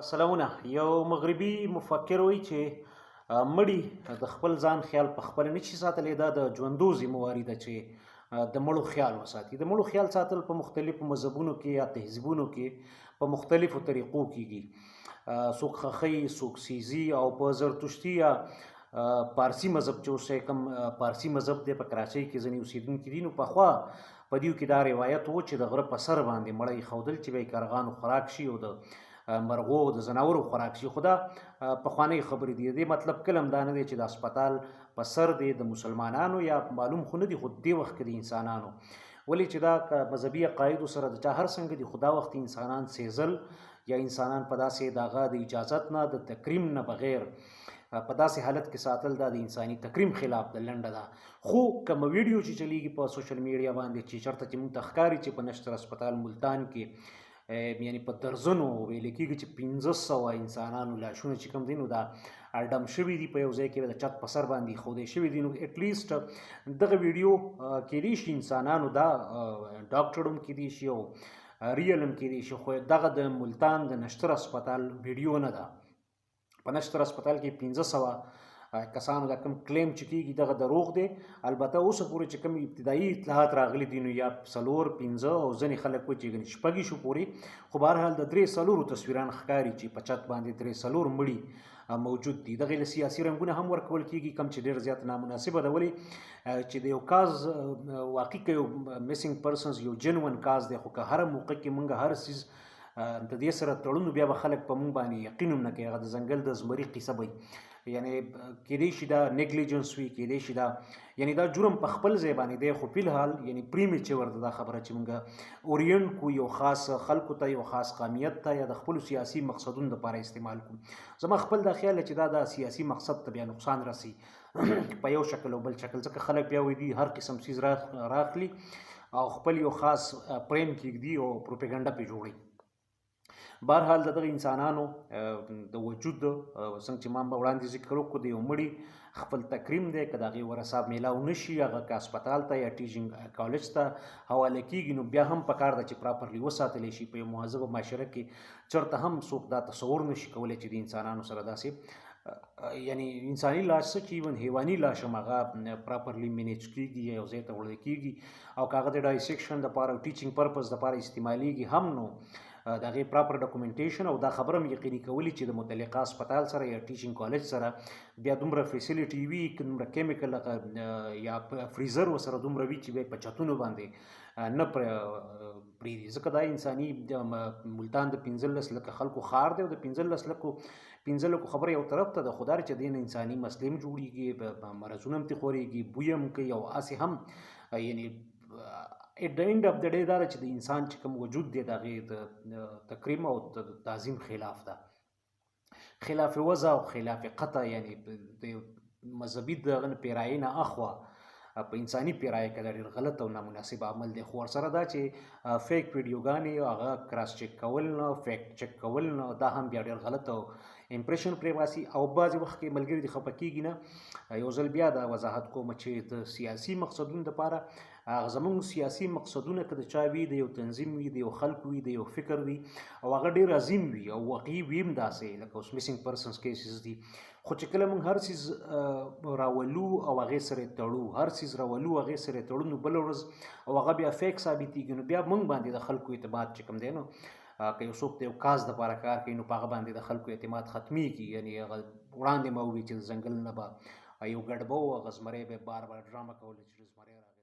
سلامونه. یو مغربي مفکر وایي چې مړي د خپل ځان خیال په خپله نه شي ساتلی، دا د ژوندو ذمهواري ده چې د مړو خیال وساتي. د مړو خیال ساتل په مختلفو مذهبونو کې یا تهذیبونو کې په مختلفو طریقو کیږي. څوک خخۍ، څوک سیزي، او په زرتشتي یا پارسي مذهب چې اوس کوم پارسي مذهب دی په کراچۍ کې ځینې اوسېدونکي دي، نو پخوا په دیو کې دا روایت و چې د غره په سر باندې مړی ایښودل چې به یې کارغانو خوراک شي او د مرغو د زناورو خوراک شي. خو دا پخوانۍ خبرې دي. دې مطلب کله هم دا نه دی چې د هسپتال په سر دی د مسلمانانو، یا معلوم خو نه دي، خو دې وخت کې د انسانانو، ولې چې دا مذهبي عقایدو سره د چا هر څنګه دي، خو دا وخت انسانان سیزل یا انسانان په داسې د هغه د اجازت نه، د تکریم نه بغیر په داسې حالت کې ساتل، دا د انساني تکریم خلاف د لنډه ده. خو کومه ویډیو چې چلیږي په سوشل میډیا باندې چې چېرته چې موږ ته ښکاري چې په نشتر هسپتال ملتان کې یعنی په درزنو ویل کېږي چې 1500 انسانانو لاشونه چې کوم دي نو دا ډم شوي دي، په یو ځای کې د چت په سر باندې ایښودی شوي دي. نو اټلیسټ دغه ویډیو کیدای شي انسانانو دا ډاکټر هم کیدای شي او ریل هم کیدای شي، خو دغه د ملتان د نشتر هسپتال ویډیو نه ده. په نشتر هسپتال کې 1500 کسانو دا کوم کلیم چې کېږي دغه دروغ دی. البته اوسه پورې چې کوم ابتدایي اطلاعات راغلي دي نو یا 4 5 او ځینې خلک وایي چې شپږ شو پورې، خو بهرحال د 3 تصویران ښکاري چې په چت باندې 3 مړي موجود دي. دغې له سیاسي رنګونه هم ورکول کېږي، کوم چې ډېر زیات نامناسبه ده، ولې چې د یو کاز واقع که یو میسنګ پرسنز یو جنون کاز دی، خو که هر موقع کې موږ هر څیز د دې سره تړو، بیا به خلک په موږ باندې یقین هم نه کوي. هغه د ځنګل د زمري قصه به یعنی کېدای شي دا نیګلیجنس وي، کېدای شي دا یعنی دا جرم په خپل ځای باندې دی، خو فلحال یعنی پریمیچور ده دا خبره چې موږ اورینټ کو یو خاص خلکو ته، یو خاص قومیت ته، یا د خپلو سیاسي مقصدونو لپاره استعمال کړو. زما خپل دا خیال چې دا د سیاسي مقصد ته بیا نقصان رسي په یو شکل او بل شکل، ځکه خلک بیا وایي هر قسم څیز راخلي او خپل یو خاص پریم کېږدي او پروپیګنډه پې جوړوي. بهرحال دغه انسانانو د وجود څنګه چې ما وړاندې ذکر وکړو، د یو مړي خپل تکریم دی، که د هغې ورثه میلاو نه شي، هغه که هسپتال ته یا ټیچنګ کالج ته حواله کېږي، نو بیا هم پکار ده چې پراپرلی وساتلی شي. په یو مهذبه معاشره کې چېرته هم څوک دا تصور نه شي کولی چې د انسانانو سره داسې یعنی انساني لاش څه چې ایون حیواني لاش هم هغه پراپرلی مینیج کېږي، یو ځای ته وړل کېږي، او که هغه د ډایسیکشن دپاره او ټیچنګ پرپز دپاره استعمالیږي هم، نو د هغې پراپر ډاکومنټیشن او دا خبره هم یقیني کولی چې د متعلقه هسپتال سره یا ټیچنګ کالج سره بیا دومره فیسیلیټي وي، دومره کیمیکل یا فریزر ورسره دومره وي چې بیا په چتونو باندې نه پرېږدي. ځکه دا انساني ملتان د 15 لکه خلکو ښار دی، او د 15 لکو خبره یو طرف ته ده، خو دا چې دې نه انساني مسلې هم جوړېږي، مرضونه هم ترې خورېږي، بوی هم کوي، او هسې هم یعنی ایٹ د اینډ اف د ډے دا ده چې د انسان چې کوم وجود دی د هغې د تکریم او د تعظیم خلاف ده، خلاف وضع او خلاف قطع، یعنی د مذهبي دغه پیرایي نه اخوا په انساني پیرایه کې دا ډېر غلط او نامناسب عمل دی. خو ورسره دا چې فیک ویډیوګانې هغه کراس چک کول نه، فیکټ چک کول نه، دا هم بیا ډېر غلط او امپریشن پرې باسي. او بعضې وخت کې ملګري دې خفه کېږي نه. یو ځل بیا دا وضاحت کوم چې د سیاسي مقصدونو دپاره هغه زموږ سیاسي مقصدونه که د چا وي، د یو تنظیم وي، د یو خلکو وي، د یو فکر وي، او هغه ډېر عظیم وي او واقعي وي هم داسې، لکه اوس میسنګ پرسنس کیسز دي، خو چې کله موږ هر څیز راولو او هغې سره یې تړو، هر څیز راولو هغې سره یې تړو، نو بله ورځ او هغه بیا فیک ثابتېږي، نو بیا موږ باندې د خلکو اعتماد چې کوم دی، نو که یو څوک د یو کاز دپاره کار کوي، نو په هغه باندې د خلکو اعتماد ختمیږي. یعنی هغه وړاندې ما وویل چې د ځنګل نه به یو ګډ به و، هغه زمری به بار بار ډرامه کوله چې زمری راغی.